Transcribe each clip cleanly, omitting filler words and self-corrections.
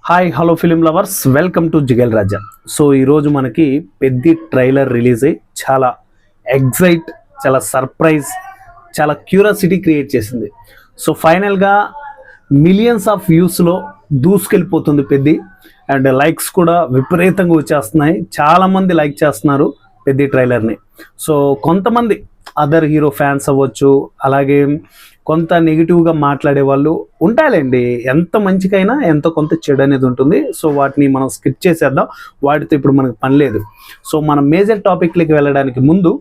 Hi hello film lovers, welcome to Jigel Raja. So ఈరోజు మనకి Peddi trailer release అయ్యి చాలా ఎగ్జైట్, చాలా సర్ప్రైజ్, చాలా క్యూరియాసిటీ క్రియేట్ చేసింది. సో ఫైనల్గా మిలియన్స్ ఆఫ్ వ్యూస్లో దూసుకెళ్ళిపోతుంది పెద్ది. అండ్ లైక్స్ కూడా విపరీతంగా వచ్చేస్తున్నాయి. చాలామంది లైక్ చేస్తున్నారు పెద్ది ట్రైలర్ని. సో కొంతమంది అదర్ హీరో ఫ్యాన్స్ అవ్వచ్చు, అలాగే కొంత నెగిటివ్గా మాట్లాడే వాళ్ళు ఉంటాయండి. ఎంత మంచికైనా ఎంతో కొంత చెడు అనేది ఉంటుంది. సో వాటిని మనం స్కిప్ చేసేద్దాం, వాటితో ఇప్పుడు మనకు పని లేదు. సో మనం మేజర్ టాపిక్లకి వెళ్ళడానికి ముందు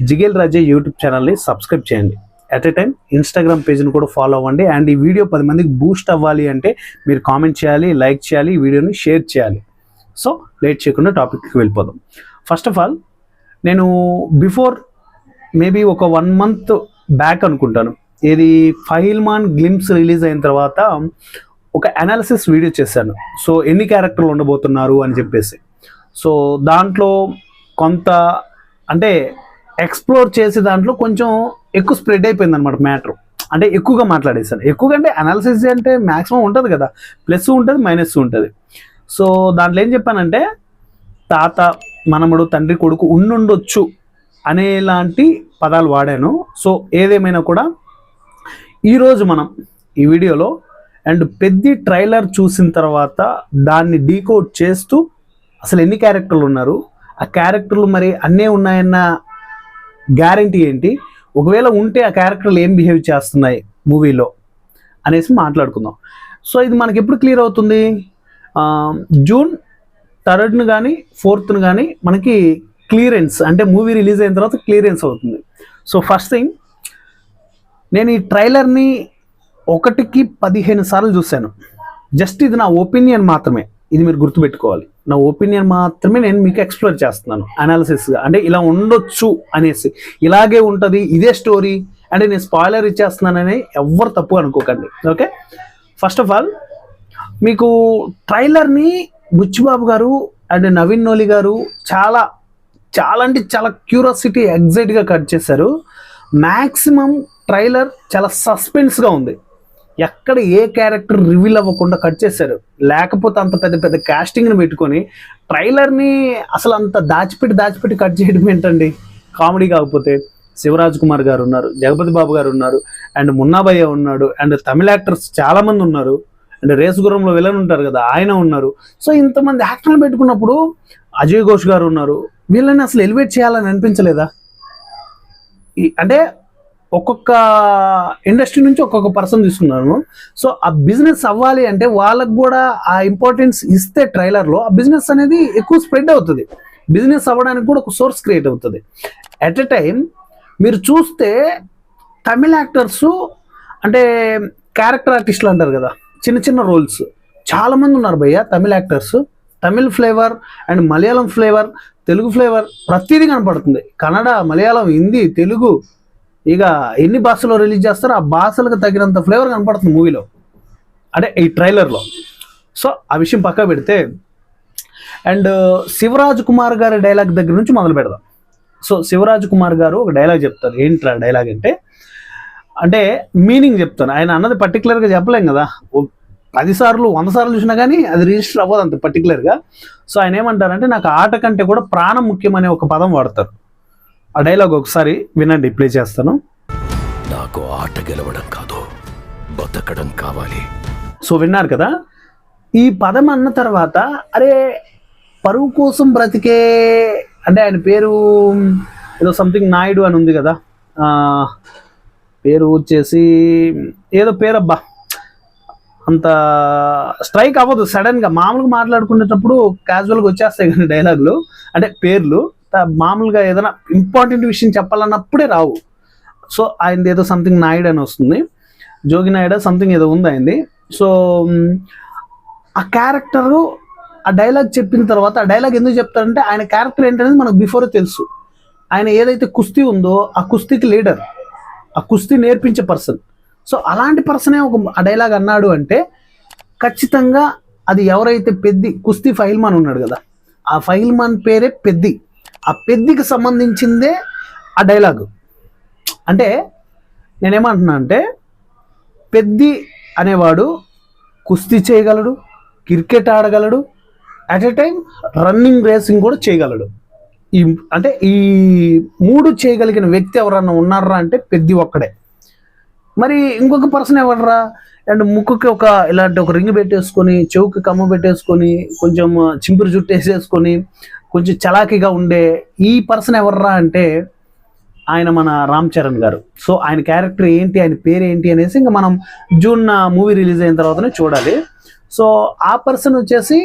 జిగేల్ రాజా యూట్యూబ్ ఛానల్ని సబ్స్క్రైబ్ చేయండి. అట్ ఎ టైం ఇన్స్టాగ్రామ్ పేజ్ని కూడా ఫాలో అవ్వండి. అండ్ ఈ వీడియో 10 మందికి బూస్ట్ అవ్వాలి అంటే మీరు కామెంట్ చేయాలి, లైక్ చేయాలి, ఈ వీడియోని షేర్ చేయాలి. సో లేట్ చేయకుండా టాపిక్కి వెళ్ళిపోదాం. ఫస్ట్ ఆఫ్ ఆల్, నేను బిఫోర్ మేబీ ఒక 1 month బ్యాక్ అనుకుంటాను, ఇది ఫైల్మాన్ గ్లిమ్స్ రిలీజ్ అయిన తర్వాత ఒక అనాలిసిస్ వీడియో చేశాను. సో ఎన్ని క్యారెక్టర్లు ఉండబోతున్నారు అని చెప్పేసి. సో దాంట్లో కొంత అంటే ఎక్స్ప్లోర్ చేసే దాంట్లో కొంచెం ఎక్కువ స్ప్రెడ్ అయిపోయింది అనమాట మ్యాటర్. అంటే ఎక్కువగా మాట్లాడేశాను. ఎక్కువగా అంటే అనాలిసిస్ అంటే మ్యాక్సిమం ఉంటుంది కదా, ప్లస్ ఉంటుంది మైనస్ ఉంటుంది. సో దాంట్లో ఏం చెప్పానంటే, తాత మనమడు తండ్రి కొడుకు ఉండుండొచ్చు అనేలాంటి పదాలు వాడాను. సో ఏదేమైనా కూడా ఈరోజు మనం ఈ వీడియోలో అండ్ పెద్ది ట్రైలర్ చూసిన తర్వాత దాన్ని డీకోడ్ చేస్తూ అసలు ఎన్ని క్యారెక్టర్లు ఉన్నారు, ఆ క్యారెక్టర్లు మరి అన్నీ ఉన్నాయన్న గ్యారంటీ ఏంటి, ఒకవేళ ఉంటే ఆ క్యారెక్టర్లు ఏం బిహేవ్ చేస్తున్నాయి మూవీలో అనేసి మాట్లాడుకుందాం. సో ఇది మనకి ఎప్పుడు క్లియర్ అవుతుంది? June 3rd కానీ 4th కానీ మనకి క్లియరెన్స్, అంటే మూవీ రిలీజ్ అయిన తర్వాత క్లియరెన్స్ అవుతుంది. సో ఫస్ట్ థింగ్, నేను ఈ ట్రైలర్ని 1కి 15 సార్లు చూశాను. జస్ట్ ఇది నా ఒపీనియన్ మాత్రమే, ఇది మీరు గుర్తుపెట్టుకోవాలి. నా ఒపీనియన్ మాత్రమే నేను మీకు ఎక్స్ప్లోర్ చేస్తున్నాను అనాలిసిస్గా. అంటే ఇలా ఉండొచ్చు అనేసి, ఇలాగే ఉంటుంది, ఇదే స్టోరీ అంటే నేను స్పాయిలర్ ఇచ్చేస్తున్నానని ఎవ్వరు తప్పు అనుకోకండి. ఓకే, ఫస్ట్ ఆఫ్ ఆల్ మీకు ట్రైలర్ని బుచ్చిబాబు గారు అండ్ నవీన్ నోలి గారు చాలా చాలా అంటే చాలా క్యూరియాసిటీ ఎగ్జైట్గా కట్ చేశారు. మ్యాక్సిమం ట్రైలర్ చాలా సస్పెన్స్గా ఉంది. ఎక్కడ ఏ క్యారెక్టర్ రివీల్ అవ్వకుండా కట్ చేశారు. లేకపోతే అంత పెద్ద పెద్ద కాస్టింగ్ని పెట్టుకొని ట్రైలర్ని అసలు అంత దాచిపెట్టి కట్ చేయడం ఏంటండి, కామెడీ కాకపోతే. శివరాజ్ కుమార్ గారు ఉన్నారు, జగపతి బాబు గారు ఉన్నారు, అండ్ మున్నాభయ్య ఉన్నాడు, అండ్ తమిళ యాక్టర్స్ చాలామంది ఉన్నారు, అండ్ రేసుగుర్రంలో విలన్ ఉంటారు కదా ఆయన ఉన్నారు. సో ఇంతమంది యాక్టర్లు పెట్టుకున్నప్పుడు అజయ్ ఘోష్ గారు ఉన్నారు. వీళ్ళని అసలు ఎలివేట్ చేయాలని అనిపించలేదా? అంటే ఒక్కొక్క ఇండస్ట్రీ నుంచి ఒక్కొక్క పర్సన్ తీసుకున్నాను. సో ఆ బిజినెస్ అవ్వాలి అంటే వాళ్ళకు కూడా ఆ ఇంపార్టెన్స్ ఇస్తే ట్రైలర్లో ఆ బిజినెస్ అనేది ఎక్కువ స్ప్రెడ్ అవుతుంది. బిజినెస్ అవ్వడానికి కూడా ఒక సోర్స్ క్రియేట్ అవుతుంది. అట్ ఎ టైం మీరు చూస్తే తమిళ యాక్టర్స్ అంటే క్యారెక్టర్ ఆర్టిస్టులు అంటారు కదా, చిన్న చిన్న రోల్స్ చాలామంది ఉన్నారు భయ్య. Tamil actors, Tamil flavour and Malayalam flavour, Telugu flavour ప్రతిదీ కనపడుతుంది. కన్నడ, మలయాళం, హిందీ, తెలుగు, ఇక ఎన్ని భాషలో రిలీజ్ చేస్తారో ఆ భాషలకు తగినంత ఫ్లేవర్ కనపడుతుంది మూవీలో, అంటే ఈ ట్రైలర్లో. సో ఆ విషయం పక్క పెడితే, అండ్ శివరాజ్ కుమార్ గారి డైలాగ్ దగ్గర నుంచి మొదలు పెడదాం. సో శివరాజ్ కుమార్ గారు ఒక డైలాగ్ చెప్తారు. ఏంట్రా డైలాగ్ అంటే మీనింగ్ చెప్తాను. ఆయన అన్నది పర్టికులర్గా చెప్పలేం కదా, 10 సార్లు 100 సార్లు చూసినా కానీ అది రిజిస్టర్ అవ్వదు అంత పర్టికులర్గా. సో ఆయన ఏమంటారంటే, నాకు ఆట కంటే కూడా ప్రాణం ముఖ్యమనే ఒక పదం వాడతారు. ఆ డైలాగ్ ఒకసారి వినండి, ప్లే చేస్తాను. నాకు ఆట గెలవడం కాదు, బతకడం కావాలి. సో విన్నారు కదా, ఈ పదం అన్న తర్వాత అరే పరువు కోసం బ్రతికే, అంటే ఆయన పేరు ఏదో సంథింగ్ నాయుడు అని ఉంది కదా, పేరు వచ్చేసి ఏదో పేరబ్బా, అంత స్ట్రైక్ అవ్వదు సడన్గా. మామూలుగా మాట్లాడుకునేటప్పుడు క్యాజువల్గా వచ్చేస్తాయి కానీ డైలాగులు, అంటే పేర్లు మామూలుగా ఏదైనా ఇంపార్టెంట్ విషయం చెప్పాలన్నప్పుడే రావు. సో ఆయనది ఏదో సంథింగ్ నాయుడు అని వస్తుంది, జోగి నాయుడు సంథింగ్ ఏదో ఉంది ఆయనది. సో ఆ క్యారెక్టరు ఆ డైలాగ్ చెప్పిన తర్వాత, ఆ డైలాగ్ ఎందుకు చెప్తారంటే ఆయన క్యారెక్టర్ ఏంటనేది మనకు బిఫోరే తెలుసు. ఆయన ఏదైతే కుస్తీ ఉందో ఆ కుస్తీకి లీడర్, ఆ కుస్తీ నేర్పించే పర్సన్. సో అలాంటి పర్సనే ఆ డైలాగ్ అన్నాడు అంటే ఖచ్చితంగా అది ఎవరైతే పెద్ది కుస్తీ ఫైల్మాన్ ఉన్నాడు కదా, ఆ ఫైల్మాన్ పేరే పెద్ది. ఆ పెద్దికి సంబంధించిందే ఆ డైలాగు. అంటే నేనేమంటున్నా అంటే, పెద్ది అనేవాడు కుస్తీ చేయగలడు, క్రికెట్ ఆడగలడు, at a time running racing కూడా చేయగలడు. అంటే ఈ 3 చేయగలిగిన వ్యక్తి ఎవరన్నా ఉన్నారా అంటే పెద్ది ఒక్కడే. మరి ఇంకొక పర్సన్ ఎవర్రా అండ్ ముక్కుకి ఇలాంటి ఒక రింగ్ పెట్టేసుకొని, చెవుకి కమ్మ పెట్టేసుకొని, కొంచెం చింపురు జుట్టు వేసేసుకొని, కొంచెం చలాకీగా ఉండే ఈ పర్సన్ ఎవర్రా అంటే ఆయన మన రామ్ చరణ్ గారు. సో ఆయన క్యారెక్టర్ ఏంటి, ఆయన పేరు ఏంటి అనేసి ఇంకా మనం జూన్ మూవీ రిలీజ్ అయిన తర్వాతనే చూడాలి. సో ఆ పర్సన్ వచ్చేసి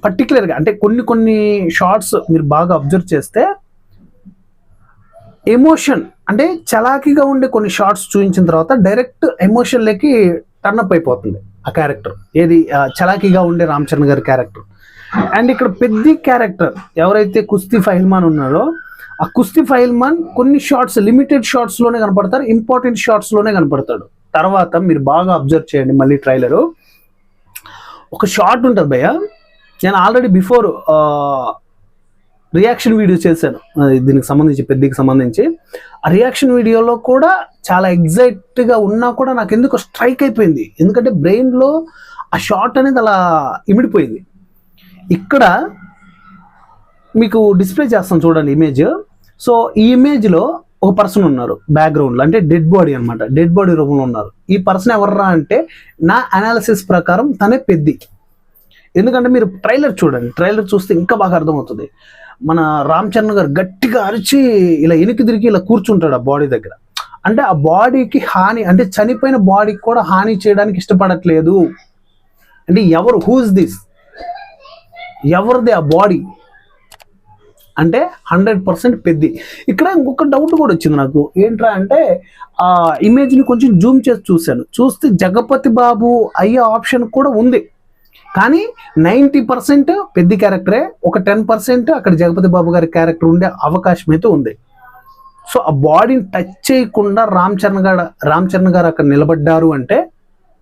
పర్టికులర్గా అంటే కొన్ని షార్ట్స్ మీరు బాగా అబ్జర్వ్ చేస్తే ఎమోషన్ అంటే చలాకీగా ఉండే కొన్ని షార్ట్స్ చూపించిన తర్వాత డైరెక్ట్ ఎమోషన్లకి టర్నప్ అయిపోతుంది ఆ క్యారెక్టర్. ఏది చలాకీగా ఉండే రామ్ చరణ్ గారి క్యారెక్టర్. అండ్ ఇక్కడ పెద్ద క్యారెక్టర్ ఎవరైతే కుస్తీ ఫైల్మాన్ ఉన్నారో ఆ కుస్తీ ఫైల్మాన్ కొన్ని షార్ట్స్ లిమిటెడ్ షార్ట్స్లోనే కనపడతారు, ఇంపార్టెంట్ షార్ట్స్లోనే కనపడతాడు. తర్వాత మీరు బాగా అబ్జర్వ్ చేయండి, మళ్ళీ ట్రైలరు ఒక షార్ట్ ఉంటుంది భయ్య. నేను ఆల్రెడీ బిఫోర్ రియాక్షన్ వీడియో చేశాను దీనికి సంబంధించి, పెద్దకి సంబంధించి. ఆ రియాక్షన్ వీడియోలో కూడా చాలా ఎగ్జైట్గా ఉన్నా కూడా నాకు ఎందుకు స్ట్రైక్ అయిపోయింది, ఎందుకంటే బ్రెయిన్లో ఆ షార్ట్ అనేది అలా ఇమిడిపోయింది. ఇక్కడ మీకు డిస్ప్లే చేస్తాను చూడండి ఇమేజ్. సో ఈ ఇమేజ్లో ఒక పర్సన్ ఉన్నారు బ్యాక్గ్రౌండ్లో, అంటే డెడ్ బాడీ అనమాట, డెడ్ బాడీ రూపంలో ఉన్నారు. ఈ పర్సన్ ఎవర్రా అంటే నా అనాలిసిస్ ప్రకారం తనే పెద్ది. ఎందుకంటే మీరు ట్రైలర్ చూడండి, ట్రైలర్ చూస్తే ఇంకా బాగా అర్థమవుతుంది. మన రామ్ చరణ్ గారు గట్టిగా అరిచి ఇలా ఎనికి తిరిగి ఇలా కూర్చుంటాడు ఆ బాడీ దగ్గర. అంటే ఆ బాడీకి హాని, అంటే చనిపోయిన బాడీకి కూడా హాని చేయడానికి ఇష్టపడట్లేదు. అంటే హూజ్ దిస్, ఎవరిది ఆ బాడీ అంటే 100% పెద్ది. ఇక్కడ ఇంకొక డౌట్ కూడా వచ్చింది నాకు, ఏంట్రా అంటే ఆ ఇమేజ్ని కొంచెం జూమ్ చేసి చూస్తే జగపతి బాబు అయ్యే ఆప్షన్ కూడా ఉంది. కానీ 90% పెద్ద క్యారెక్టరే, ఒక 10% అక్కడ జగపతి బాబు గారి క్యారెక్టర్ ఉండే అవకాశం అయితే ఉంది. సో ఆ బాడీని టచ్ చేయకుండా రామ్ చరణ్ గారు అక్కడ నిలబడ్డారు అంటే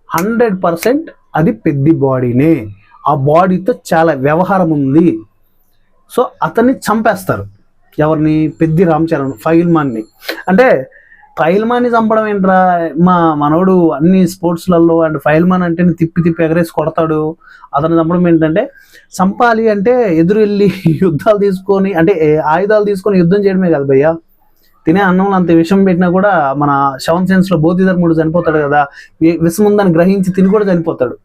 100% అది పెద్ద బాడీనే. ఆ బాడీతో చాలా వ్యవహారం ఉంది. సో అతన్ని చంపేస్తారు. ఎవరిని? పెద్ది రామ్ చరణ్ ఫైల్మాన్ని. అంటే ఫైల్మాన్ని చంపడం ఏంట్రా, మనోడు అన్ని స్పోర్ట్స్లలో అండ్ ఫైల్మాన్ అంటే తిప్పి ఎగరేసి కొడతాడు. అతను చంపడం ఏంటంటే, చంపాలి అంటే ఎదురు వెళ్ళి యుద్ధాలు తీసుకొని, అంటే ఆయుధాలు తీసుకొని యుద్ధం చేయడమే కదా భయ్య. తినే అన్నంలో అంత విషం పెట్టినా కూడా మన 7th సెన్స్లో బోధిధర్ముడు చనిపోతాడు కదా, విషం ఉందని గ్రహించి తిని కూడా చనిపోతాడు.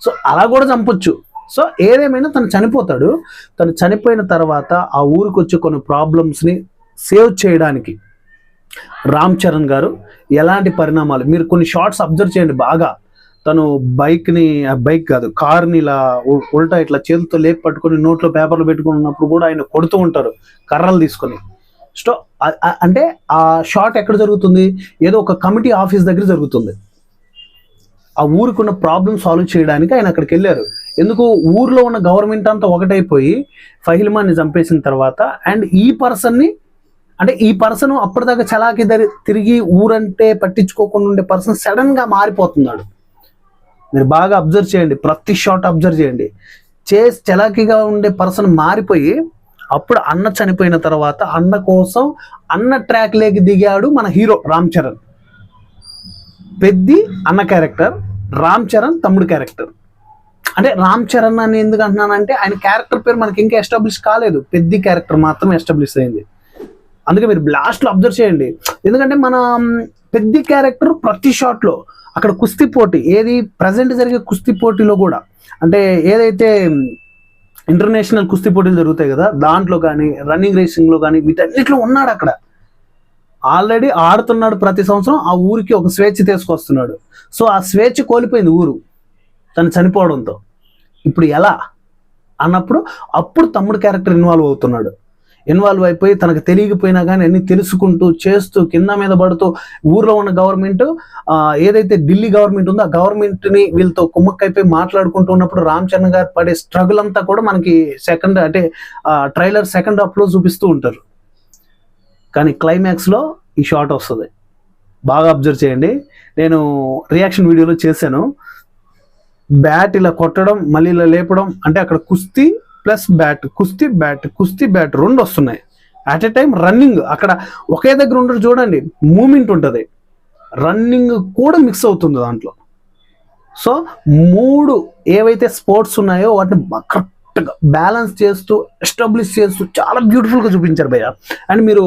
సో అలా కూడా చంపొచ్చు. సో ఏదేమైనా తను చనిపోతాడు. తను చనిపోయిన తర్వాత ఆ ఊరికి వచ్చే కొన్ని ప్రాబ్లమ్స్ని సేవ్ చేయడానికి రామ్ చరణ్ గారు ఎలాంటి పరిణామాలు, మీరు కొన్ని షార్ట్స్ అబ్జర్వ్ చేయండి బాగా. తను బైక్ కాదు కార్ని ఇలా ఉల్టా ఇట్లా చేతులతో లేపి పట్టుకొని నోట్లో పేపర్లు పెట్టుకుని ఉన్నప్పుడు కూడా ఆయన కొడుతూ ఉంటారు కర్రలు తీసుకొని. సో అంటే ఆ షాట్ ఎక్కడ జరుగుతుంది? ఏదో ఒక కమిటీ ఆఫీస్ దగ్గర జరుగుతుంది. ఆ ఊరికి ఉన్న ప్రాబ్లమ్ సాల్వ్ చేయడానికి ఆయన అక్కడికి వెళ్ళారు. ఎందుకు? ఊర్లో ఉన్న గవర్నమెంట్ అంతా ఒకటైపోయి ఫైల్మాన్ని చంపేసిన తర్వాత అండ్ ఈ పర్సన్ అప్పటిదాకా చలాకి తిరిగి ఊరంటే పట్టించుకోకుండా ఉండే పర్సన్ సడన్ గా మారిపోతున్నాడు. మీరు బాగా అబ్జర్వ్ చేయండి, ప్రతి షాట్ అబ్జర్వ్ చేయండి. చలాకీగా ఉండే పర్సన్ మారిపోయి అప్పుడు అన్న చనిపోయిన తర్వాత అన్న కోసం అన్న ట్రాక్ లేకి దిగాడు మన హీరో రామ్ చరణ్. పెద్ది అన్న క్యారెక్టర్, రామ్ చరణ్ తమ్ముడు క్యారెక్టర్. అంటే రామ్ చరణ్ అని ఎందుకు అంటున్నానంటే ఆయన క్యారెక్టర్ పేరు మనకి ఇంకా ఎస్టాబ్లిష్ కాలేదు, పెద్ది క్యారెక్టర్ మాత్రం ఎస్టాబ్లిష్ అయింది. అందుకే మీరు లాస్ట్లో అబ్జర్వ్ చేయండి. ఎందుకంటే మన పెద్ది క్యారెక్టర్ ప్రతి షాట్లో అక్కడ కుస్తీ పోటీ, ఏది ప్రజెంట్ జరిగే కుస్తీ పోటీలో కూడా, అంటే ఏదైతే ఇంటర్నేషనల్ కుస్తీ పోటీలు జరుగుతాయి కదా దాంట్లో కానీ రన్నింగ్ రేసింగ్లో కానీ వీటన్నిటిలో ఉన్నాడు. అక్కడ ఆల్రెడీ ఆడుతున్నాడు. ప్రతి సంవత్సరం ఆ ఊరికి ఒక స్వేచ్ఛ తీసుకొస్తున్నాడు. సో ఆ స్వేచ్ఛ కోల్పోయింది ఊరు తను చనిపోవడంతో. ఇప్పుడు ఎలా అన్నప్పుడు అప్పుడు తమ్ముడు క్యారెక్టర్ ఇన్వాల్వ్ అయిపోయి తనకు తెలియకపోయినా కానీ అన్ని తెలుసుకుంటూ చేస్తూ కింద మీద పడుతూ ఊర్లో ఉన్న గవర్నమెంట్ ఏదైతే ఢిల్లీ గవర్నమెంట్ ఉందో ఆ గవర్నమెంట్ని వీళ్ళతో కుమ్మక్కైపోయి మాట్లాడుకుంటూ ఉన్నప్పుడు రామ్ చరణ్ గారు పడే స్ట్రగుల్ అంతా కూడా మనకి ట్రైలర్ సెకండ్ హాఫ్లో చూపిస్తూ ఉంటారు. కానీ క్లైమాక్స్లో ఈ షాట్ వస్తుంది. బాగా అబ్జర్వ్ చేయండి. నేను రియాక్షన్ వీడియోలో చేశాను. బ్యాట్ ఇలా కొట్టడం మళ్ళీ ఇలా లేపడం, అంటే అక్కడ కుస్తీ ప్లస్ బ్యాట్, కుస్తీ బ్యాట్ రెండు వస్తున్నాయి అట్ ఎ టైం. రన్నింగ్ అక్కడ ఒకే దగ్గర ఉండరు చూడండి, మూమెంట్ ఉంటుంది, రన్నింగ్ కూడా మిక్స్ అవుతుంది దాంట్లో. సో 3 ఏవైతే స్పోర్ట్స్ ఉన్నాయో వాటిని కరెక్ట్గా బ్యాలెన్స్ చేస్తూ ఎస్టాబ్లిష్ చేస్తూ చాలా బ్యూటిఫుల్గా చూపించారు భయ్య. అండ్ మీరు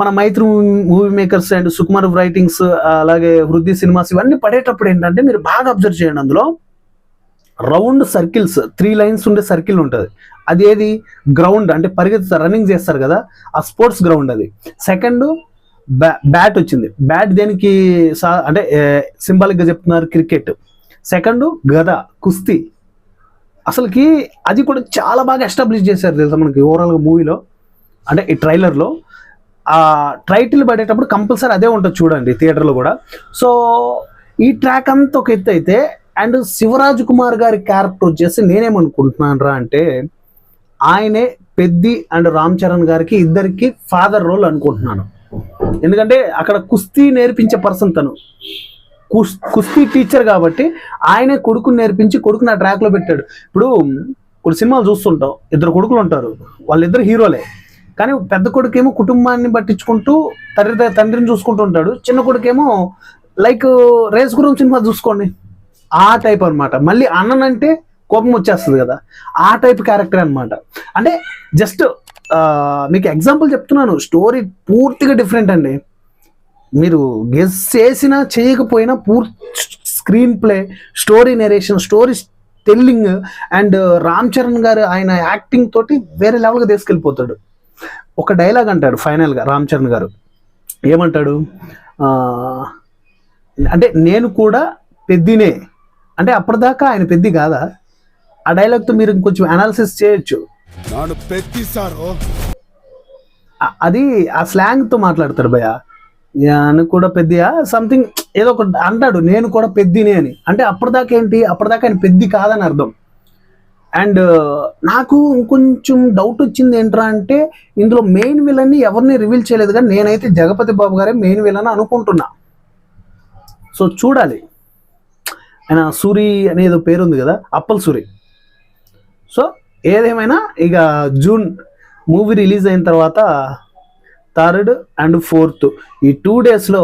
మన Mythri movie makers and Sukumar writings అలాగే వృద్ధి సినిమాస్ ఇవన్నీ పడేటప్పుడు ఏంటంటే మీరు బాగా అబ్జర్వ్ చేయండి, అందులో రౌండ్ సర్కిల్స్ 3 లైన్స్ ఉండే సర్కిల్ ఉంటుంది. అది ఏది గ్రౌండ్ అంటే పరిగెత్తుతారు రన్నింగ్ చేస్తారు కదా ఆ స్పోర్ట్స్ గ్రౌండ్ అది. సెకండ్ బ్యాట్ వచ్చింది, బ్యాట్ దేనికి అంటే సింబాలిక్గా చెప్తున్నారు క్రికెట్. సెకండ్ గద కుస్తీ, అసలుకి అది కూడా చాలా బాగా ఎస్టాబ్లిష్ చేశారు తెలుసా మనకి ఓవరాల్గా మూవీలో. అంటే ఈ ట్రైలర్లో ఆ టైటిల్ పడేటప్పుడు కంపల్సరీ అదే ఉంటుంది చూడండి థియేటర్లో కూడా. సో ఈ ట్రాక్ అంతా ఒక ఎత్తు అయితే, అండ్ శివరాజ్ కుమార్ గారి క్యారెక్టర్ వచ్చేసి నేనేమనుకుంటున్నాను రా అంటే ఆయనే పెద్ది అండ్ రామ్ చరణ్ గారికి ఇద్దరికి ఫాదర్ రోల్ అనుకుంటున్నాను. ఎందుకంటే అక్కడ కుస్తీ నేర్పించే పర్సన్ తను, కుస్తీ టీచర్ కాబట్టి ఆయనే కొడుకుని నేర్పించి కొడుకుని ఆ ట్రాక్లో పెట్టాడు. ఇప్పుడు కొన్ని సినిమాలు చూస్తుంటాం, 2 కొడుకులు ఉంటారు, వాళ్ళిద్దరు హీరోలే, కానీ పెద్ద కొడుకేమో కుటుంబాన్ని పట్టించుకుంటూ తండ్రిని చూసుకుంటూ ఉంటాడు, చిన్న కొడుకేమో లైక్ రేస్ గురం సినిమా చూసుకోండి ఆ టైప్ అనమాట. మళ్ళీ అన్ననంటే కోపం వచ్చేస్తుంది కదా, ఆ టైప్ క్యారెక్టర్ అనమాట. అంటే జస్ట్ మీకు ఎగ్జాంపుల్ చెప్తున్నాను, స్టోరీ పూర్తిగా డిఫరెంట్ అండి. మీరు గెస్ చేసినా చేయకపోయినా పూర్తి screen play, story narration, story telling and Ram Charan గారు ఆయన యాక్టింగ్ తోటి వేరే లెవెల్గా తీసుకెళ్ళిపోతాడు. ఒక డైలాగ్ అంటాడు ఫైనల్గా రామ్ చరణ్ గారు, ఏమంటాడు అంటే నేను కూడా పెద్దినే అంటే అప్పటిదాకా ఆయన పెద్ది కాదా? ఆ డైలాగ్తో మీరు ఇంకొంచెం అనాలిసిస్ చేయొచ్చు. అది ఆ స్లాంగ్తో మాట్లాడతాడు భయ, నేను కూడా పెద్దయా సంథింగ్ ఏదో ఒక అంటాడు, నేను కూడా పెద్దినే అని. అంటే అప్పటిదాకా ఏంటి, అప్పటిదాకా ఆయన పెద్ది కాదని అర్థం. అండ్ నాకు ఇంకొంచెం డౌట్ వచ్చింది ఏంట్రా అంటే ఇందులో మెయిన్ విలన్ని ఎవరిని రివీల్ చేయలేదు, కానీ నేనైతే జగపతి బాబు గారే మెయిన్ విలన్ అనుకుంటున్నా. సో చూడాలి, ఆయన సూరి అనేది పేరు ఉంది కదా, అప్పల్ సూరి. సో ఏదేమైనా ఇక జూన్ మూవీ రిలీజ్ అయిన తర్వాత 3rd and 4th ఈ 2 daysలో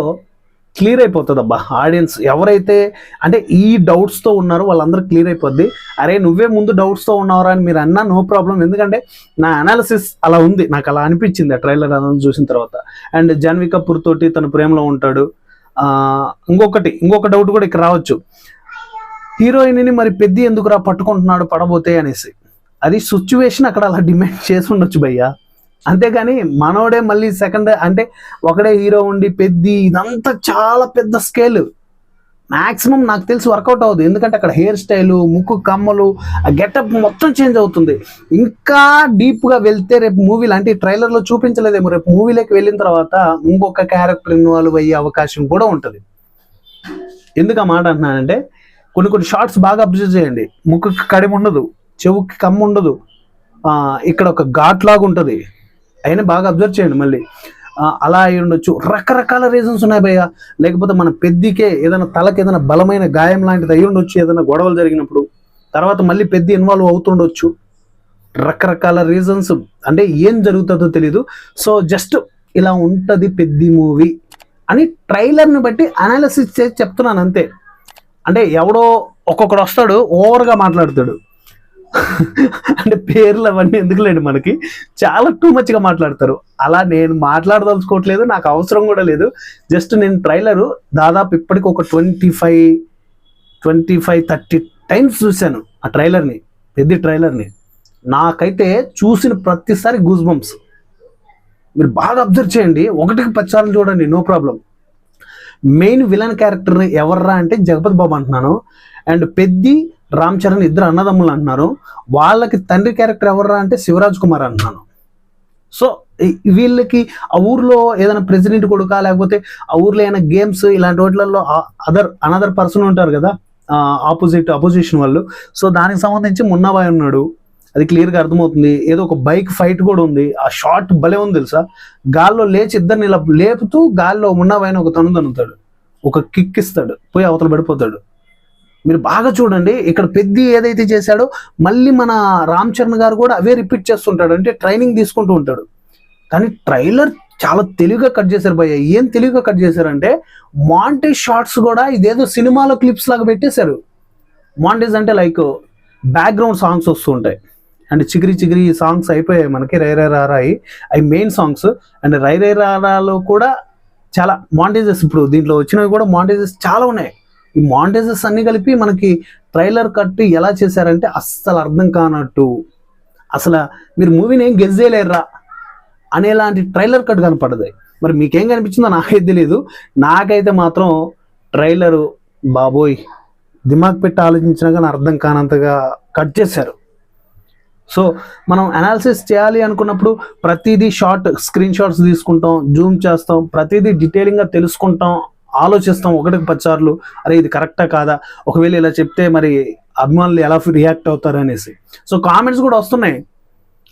క్లియర్ అయిపోతుంది అబ్బా. ఆడియన్స్ ఎవరైతే అంటే ఈ డౌట్స్తో ఉన్నారో వాళ్ళందరూ క్లియర్ అయిపోద్ది. అరే నువ్వే ముందు డౌట్స్తో ఉన్నారా అని మీరు అన్నా నో ప్రాబ్లం, ఎందుకంటే నా అనాలిసిస్ అలా ఉంది, నాకు అలా అనిపించింది ఆ ట్రైలర్ అదని చూసిన తర్వాత. అండ్ జాన్వీ కపూర్ తోటి తన ప్రేమలో ఉంటాడు. ఇంకొక డౌట్ కూడా ఇక్కడ రావచ్చు, హీరోయిన్ని మరి పెద్ద ఎందుకురా పట్టుకుంటున్నాడు పడబోతే అనేసి. అది సిచ్యువేషన్ అక్కడ అలా డిమాండ్ చేసి ఉండొచ్చు భయ్యా, అంతేగాని మనోడే మళ్ళీ సెకండ్ అంటే ఒకడే హీరో ఉండి పెద్ది ఇదంతా చాలా పెద్ద స్కేల్. మ్యాక్సిమం నాకు తెలిసి వర్కౌట్ అవుతుంది, ఎందుకంటే అక్కడ హెయిర్ స్టైలు, ముక్కు కమ్మలు, ఆ గెటప్ మొత్తం చేంజ్ అవుతుంది. ఇంకా డీప్గా వెళ్తే రేపు మూవీలు అంటే ట్రైలర్లో చూపించలేదేమో, రేపు మూవీలోకి వెళ్ళిన తర్వాత ఇంకొక క్యారెక్టర్ ఇన్వాల్వ్ అయ్యే అవకాశం కూడా ఉంటుంది. ఎందుకు ఆ మాట అంటున్నానంటే కొన్ని షార్ట్స్ బాగా అబ్జర్వ్ చేయండి, ముక్కుకి కడిమి ఉండదు, చెవుకి కమ్మ ఉండదు, ఇక్కడ ఒక ఘాట్ లాగా ఉంటుంది, అయినా బాగా అబ్జర్వ్ చేయండి. మళ్ళీ అలా అయి ఉండొచ్చు, రకరకాల రీజన్స్ ఉన్నాయి భయ్య. లేకపోతే మన పెద్దికే ఏదైనా తలకి ఏదైనా బలమైన గాయం లాంటిది అయి ఉండొచ్చు, ఏదైనా గొడవలు జరిగినప్పుడు తర్వాత మళ్ళీ పెద్ద ఇన్వాల్వ్ అవుతుండొచ్చు. రకరకాల రీజన్స్, అంటే ఏం జరుగుతుందో తెలీదు. సో జస్ట్ ఇలా ఉంటుంది పెద్ది మూవీ అని ట్రైలర్ని బట్టి అనాలిసిస్ చేసి చెప్తున్నాను అంతే. అంటే ఎవడో ఒక్కొక్కడు వస్తాడు ఓవర్గా మాట్లాడతాడు, అంటే పేర్లు అవన్నీ ఎందుకులేండి మనకి, చాలా టూ మచ్గా మాట్లాడతారు. అలా నేను మాట్లాడదలుచుకోవట్లేదు, నాకు అవసరం కూడా లేదు. జస్ట్ నేను ట్రైలరు దాదాపు ఇప్పటికి ఒక 25-30 టైమ్స్ చూశాను ఆ ట్రైలర్ని, పెద్ద ట్రైలర్ని. నాకైతే చూసిన ప్రతిసారి గూస్ బంప్స్. మీరు బాగా అబ్జర్వ్ చేయండి, 1-10 సార్లు చూడండి, no problem. Main villain character ఎవర్రా అంటే జగపతి బాబు అంటున్నాను, అండ్ పెద్ది రామ్ చరణ్ ఇద్దరు అన్నదమ్ములు అంటున్నారు. వాళ్ళకి తండ్రి క్యారెక్టర్ ఎవర్రా అంటే శివరాజ్ కుమార్ అంటున్నాను. సో వీళ్ళకి ఆ ఊర్లో ఏదైనా ప్రెసిడెంట్ కొడుకా, లేకపోతే ఆ ఊర్లో ఏదైనా గేమ్స్ ఇలాంటి వాటిలలో అనదర్ పర్సన్ ఉంటారు కదా అపోజిషన్ వాళ్ళు. సో దానికి సంబంధించి మున్నాబాయ్ ఉన్నాడు, అది క్లియర్గా అర్థమవుతుంది. ఏదో ఒక బైక్ ఫైట్ కూడా ఉంది, ఆ షాట్ భలే ఉంది తెలుసా. గాల్లో లేచి ఇద్దరిని ఇలా లేపుతూ గాల్లో మున్నాబాయ్ని ఒక తనుతాడు, ఒక కిక్ ఇస్తాడు, పోయి అవతల పడిపోతాడు. మీరు బాగా చూడండి, ఇక్కడ పెద్ద ఏదైతే చేశాడో మళ్ళీ మన రామ్ చరణ్ గారు కూడా అవే రిపీట్ చేస్తుంటాడు, అంటే ట్రైనింగ్ తీసుకుంటూ ఉంటాడు. కానీ ట్రైలర్ చాలా తెలివిగా కట్ చేశారు భయ్య. ఏం తెలివిగా కట్ చేశారంటే మాంటేజ్ షార్ట్స్ కూడా ఇదేదో సినిమాలో క్లిప్స్ లాగా పెట్టేశారు. మాంటేజ్ అంటే లైక్ బ్యాక్గ్రౌండ్ సాంగ్స్ వస్తూ ఉంటాయి. అండ్ చిగిరి చిగిరి సాంగ్స్ అయిపోయాయి మనకి, రై రై రారాయి అవి మెయిన్ సాంగ్స్. అండ్ రై రై రారాలో కూడా చాలా మాంటేజెస్, ఇప్పుడు దీంట్లో వచ్చినవి కూడా మాంటేజెస్ చాలా ఉన్నాయి. ఈ మాంటేజెస్ అన్ని కలిపి మనకి ట్రైలర్ కట్ ఎలా చేశారంటే అస్సలు అర్థం కానట్టు, అసలు మీరు మూవీని ఏం గెస్ చేయలేరురా అనేలాంటి ట్రైలర్ కట్ కనపడదు. మరి మీకేం కనిపించిందో నాకైతే తెలియదు. నాకైతే మాత్రం ట్రైలరు బాబోయ్ దిమాగ్ పెట్టి ఆలోచించినా కానీ అర్థం కానంతగా కట్ చేశారు. సో మనం అనాలిసిస్ చేయాలి అనుకున్నప్పుడు ప్రతిదీ స్క్రీన్ షాట్స్ తీసుకుంటాం, జూమ్ చేస్తాం, ప్రతిదీ డీటెయిలింగ్గా తెలుసుకుంటాం, ఆలోచిస్తాం 1-10 సార్లు. అరే ఇది కరెక్టా కాదా, ఒకవేళ ఇలా చెప్తే మరి అభిమానులు ఎలా రియాక్ట్ అవుతారు అనేసి. సో కామెంట్స్ కూడా వస్తున్నాయి.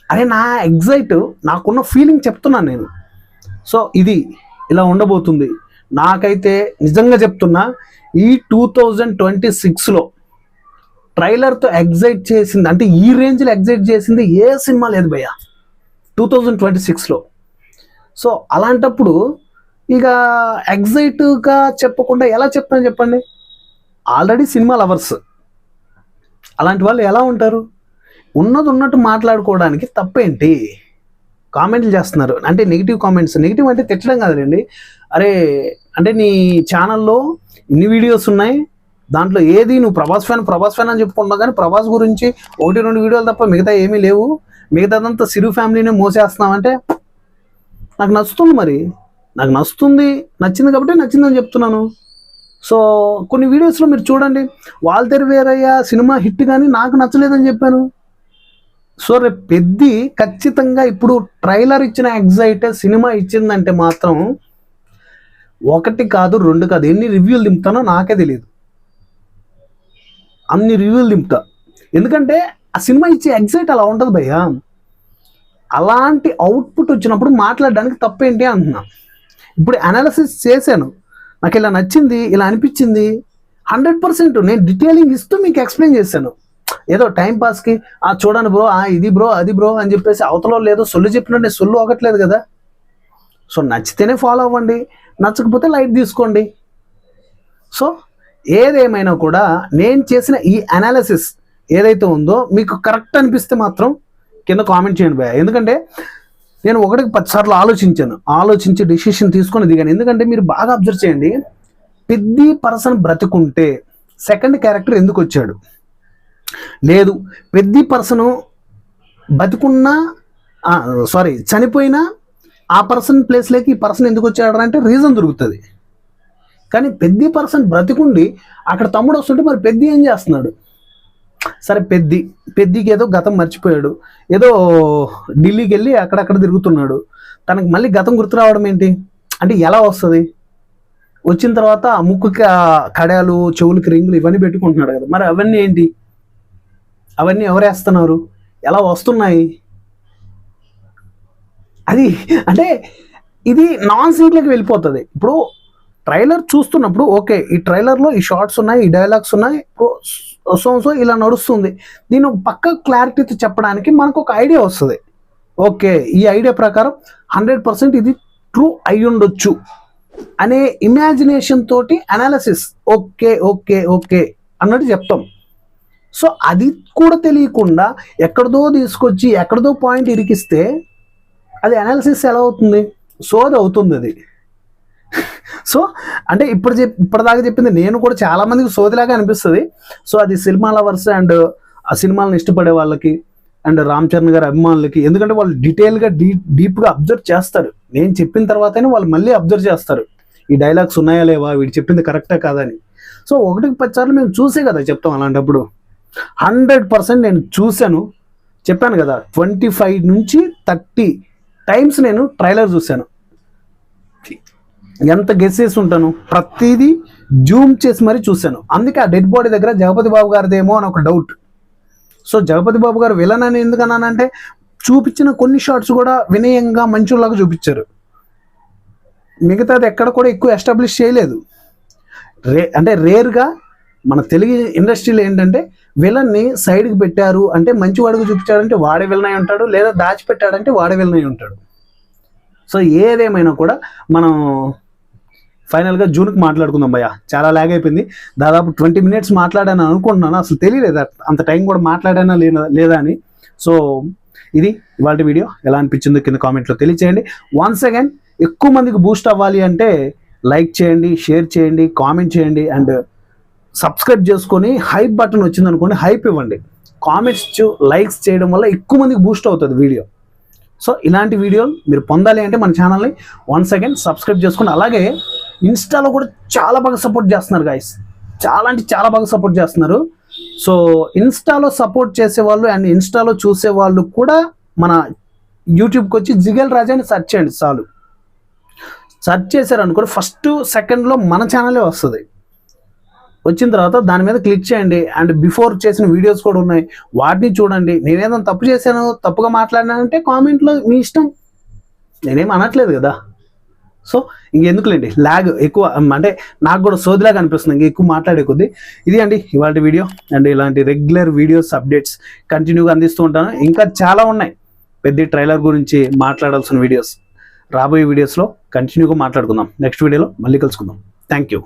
అరే నాకున్న ఫీలింగ్ చెప్తున్నాను నేను. సో ఇది ఇలా ఉండబోతుంది. నాకైతే నిజంగా చెప్తున్నా, ఈ 2026లో ట్రైలర్తో ఎగ్జైట్ చేసింది అంటే ఈ రేంజ్లో ఎగ్జైట్ చేసింది ఏ సినిమా లేదు భయ్య 2026లో. సో అలాంటప్పుడు ఇక ఎగ్జైట్గా చెప్పకుండా ఎలా చెప్తాను చెప్పండి. ఆల్రెడీ సినిమా లవర్స్ అలాంటి వాళ్ళు ఎలా ఉంటారు? ఉన్నది ఉన్నట్టు మాట్లాడుకోవడానికి తప్పేంటి? కామెంట్లు చేస్తున్నారు అంటే నెగిటివ్ కామెంట్స్. నెగిటివ్ అంటే తిట్టడం కాదులేండి. అరే అంటే నీ ఛానల్లో ఇన్ని వీడియోస్ ఉన్నాయి, దాంట్లో ఏది నువ్వు ప్రభాస్ ఫ్యాన్ అని చెప్పుకుంటున్నావు, కానీ ప్రభాస్ గురించి 1-2 వీడియోలు తప్ప మిగతా ఏమీ లేవు, మిగతాదంతా సిరు ఫ్యామిలీనే మోసేస్తున్నావు అంటే నాకు నచ్చుతుంది. మరి నాకు నచ్చింది కాబట్టి నచ్చిందని చెప్తున్నాను. సో కొన్ని వీడియోస్లో మీరు చూడండి, వాల్తేరు వీరయ్య సినిమా హిట్ కానీ నాకు నచ్చలేదని చెప్పాను. సో రేపు పెద్ది ఖచ్చితంగా ఇప్పుడు ట్రైలర్ ఇచ్చిన ఎగ్జైట్ సినిమా ఇచ్చిందంటే మాత్రం 1 కాదు 2 కాదు ఎన్ని రివ్యూలు దింపుతానో నాకే తెలియదు. అన్ని రివ్యూలు దింపుతా. ఎందుకంటే ఆ సినిమా ఇచ్చే ఎగ్జైట్ అలా ఉంటుంది భయ్యా. అలాంటి అవుట్పుట్ వచ్చినప్పుడు మాట్లాడడానికి తప్పేంటి అంటున్నా. ఇప్పుడు అనాలిసిస్ చేశాను, నాకు ఇలా నచ్చింది, ఇలా అనిపించింది, 100% నేను డీటెయిలింగ్ ఇస్తూ మీకు ఎక్స్ప్లెయిన్ చేశాను. ఏదో టైంపాస్కి చూడండి బ్రో, ఇది బ్రో, అది బ్రో అని చెప్పేసి అవతల లేదో సొల్లు చెప్పినట్టు నేను సొల్లు అవ్వట్లేదు కదా. సో నచ్చితేనే ఫాలో అవ్వండి, నచ్చకపోతే లైట్ తీసుకోండి. సో ఏదేమైనా కూడా నేను చేసిన ఈ అనాలిసిస్ ఏదైతే ఉందో మీకు కరెక్ట్ అనిపిస్తే మాత్రం కింద కామెంట్ చేయండి భయ్యా. ఎందుకంటే నేను 1-10 సార్లు ఆలోచించి డిసిషన్ తీసుకొని దిగాను. ఎందుకంటే మీరు బాగా అబ్జర్వ్ చేయండి, పెద్ద పర్సన్ బ్రతుకుంటే సెకండ్ క్యారెక్టర్ ఎందుకు వచ్చాడు? లేదు, పెద్ద పర్సను బతుకున్నా చనిపోయినా ఆ పర్సన్ ప్లేస్లోకి ఈ పర్సన్ ఎందుకు వచ్చాడు అంటే రీజన్ దొరుకుతుంది. కానీ పెద్ద పర్సన్ బ్రతికుండి అక్కడ తమ్ముడు వస్తుంటే మరి పెద్ద ఏం చేస్తున్నాడు? సరే పెద్దికి ఏదో గతం మర్చిపోయాడు, ఏదో ఢిల్లీకి వెళ్ళి అక్కడక్కడ తిరుగుతున్నాడు, తనకు మళ్ళీ గతం గుర్తు రావడం ఏంటి అంటే ఎలా వస్తుంది? వచ్చిన తర్వాత ఆ ముక్కుకి కడాలు, చెవులకి రింగులు ఇవన్నీ పెట్టుకుంటున్నాడు కదా, మరి అవన్నీ ఏంటి? అవన్నీ ఎవరేస్తున్నారు? ఎలా వస్తున్నాయి? అది అంటే ఇది నాన్ సింక్లోకి వెళ్ళిపోతుంది. ఇప్పుడు ట్రైలర్ చూస్తున్నప్పుడు ఓకే, ఈ ట్రైలర్లో ఈ షార్ట్స్ ఉన్నాయి, ఈ డైలాగ్స్ ఉన్నాయి, సో ఇలా నడుస్తుంది, దీని పక్క క్లారిటీతో చెప్పడానికి మనకు ఒక ఐడియా వస్తుంది. ఓకే, ఈ ఐడియా ప్రకారం 100% ఇది ట్రూ అయి ఉండొచ్చు అనే ఇమాజినేషన్ తోటి అనాలిసిస్ ఓకే ఓకే ఓకే అన్నట్టు చెప్తాం. సో అది కూడా తెలియకుండా ఎక్కడిదో తీసుకొచ్చి ఎక్కడిదో పాయింట్ ఇరికిస్తే అది అనాలిసిస్ ఎలా అవుతుంది? సోది అవుతుంది అది. సో అంటే ఇప్పటిదాకా చెప్పింది నేను కూడా చాలా మందికి సోదిలాగా అనిపిస్తుంది. సో అది సినిమా లవర్స్ అండ్ ఆ సినిమాలను ఇష్టపడే వాళ్ళకి అండ్ రామ్ చరణ్ గారి అభిమానులకి, ఎందుకంటే వాళ్ళు డీటెయిల్గా డీప్గా అబ్జర్వ్ చేస్తారు. నేను చెప్పిన తర్వాతనే వాళ్ళు మళ్ళీ అబ్జర్వ్ చేస్తారు, ఈ డైలాగ్స్ ఉన్నాయా లేవా, వీడు చెప్పింది కరెక్టా కాదని. సో 1-10 సార్లు మేము చూసే కదా చెప్తాం. అలాంటప్పుడు 100% నేను చూశాను, చెప్పాను కదా, 25 నుంచి 30 టైమ్స్ నేను ట్రైలర్ చూశాను. ఎంత గెస్ చేసి ఉంటాను, ప్రతిదీ జూమ్ చేసి మరీ చూశాను. అందుకే ఆ డెడ్ బాడీ దగ్గర జగపతి బాబు గారిదేమో అని ఒక డౌట్. సో జగపతి బాబు గారు విలన్ అని ఎందుకన్నానంటే చూపించిన కొన్ని షార్ట్స్ కూడా వినయంగా మంచులాగా చూపించారు, మిగతాది ఎక్కడ కూడా ఎక్కువ ఎస్టాబ్లిష్ చేయలేదు. అంటే రేర్గా మన తెలుగు ఇండస్ట్రీలో ఏంటంటే విలన్ని సైడ్కి పెట్టారు అంటే మంచివాడుగా చూపించాడంటే వాడే విలన్ అయి ఉంటాడు, లేదా దాచిపెట్టాడంటే వాడే విలన్ అయి ఉంటాడు. సో ఏదేమైనా కూడా మనం ఫైనల్గా జూన్కి మాట్లాడుకుందాం భయ్య. చాలా లాగ్ అయిపోయింది, దాదాపు 20 minutes మాట్లాడాను అనుకుంటున్నాను, అసలు తెలియలేదు అంత టైం కూడా మాట్లాడానా లేదా అని. సో ఇది ఇవాళ వీడియో. ఎలా అనిపించిందో కింద కామెంట్లో తెలియచేయండి. వన్స్ అగైన్ ఎక్కువ మందికి బూస్ట్ అవ్వాలి అంటే లైక్ చేయండి, షేర్ చేయండి, కామెంట్ చేయండి అండ్ సబ్స్క్రైబ్ చేసుకొని హైప్ బటన్ వచ్చింది అనుకోండి, హైప్ ఇవ్వండి. కామెంట్స్ లైక్స్ చేయడం వల్ల ఎక్కువ మందికి బూస్ట్ అవుతుంది వీడియో. సో ఇలాంటి వీడియోలు మీరు పొందాలి అంటే మన ఛానల్ని వన్స్ అగైన్ సబ్స్క్రైబ్ చేసుకుని, అలాగే ఇన్స్టాలో కూడా చాలా బాగా సపోర్ట్ చేస్తున్నారు గైస్, చాలా అంటే చాలా బాగా సపోర్ట్ చేస్తున్నారు. సో ఇన్స్టాలో సపోర్ట్ చేసేవాళ్ళు అండ్ ఇన్స్టాలో చూసేవాళ్ళు కూడా మన యూట్యూబ్కి వచ్చి జిగేల్ రాజా అని సెర్చ్ చేయండి చాలు. సెర్చ్ చేశారనుకోండి ఫస్ట్ సెకండ్లో మన ఛానలే వస్తుంది. వచ్చిన తర్వాత దాని మీద క్లిక్ చేయండి అండ్ బిఫోర్ చేసిన వీడియోస్ కూడా ఉన్నాయి, వాటిని చూడండి. నేనేదో తప్పు చేశాను, తప్పుగా మాట్లాడినానంటే కామెంట్లో మీ ఇష్టం, నేనేం అనట్లేదు కదా. సో ఇంకెందుకులేండి లాగ్ ఎక్కువ, అంటే నాకు కూడా సోదిలాగా అనిపిస్తుంది ఇంక ఎక్కువ మాట్లాడే కొద్దీ. ఇది అండి ఇవాళ వీడియో అండ్ ఇలాంటి రెగ్యులర్ వీడియోస్ అప్డేట్స్ కంటిన్యూగా అందిస్తూ ఉంటాను. ఇంకా చాలా ఉన్నాయి పెద్ద ట్రైలర్ గురించి మాట్లాడాల్సిన వీడియోస్ రాబోయే వీడియోస్లో కంటిన్యూగా మాట్లాడుకుందాం. నెక్స్ట్ వీడియోలో మళ్ళీ కలుసుకుందాం. Thank you.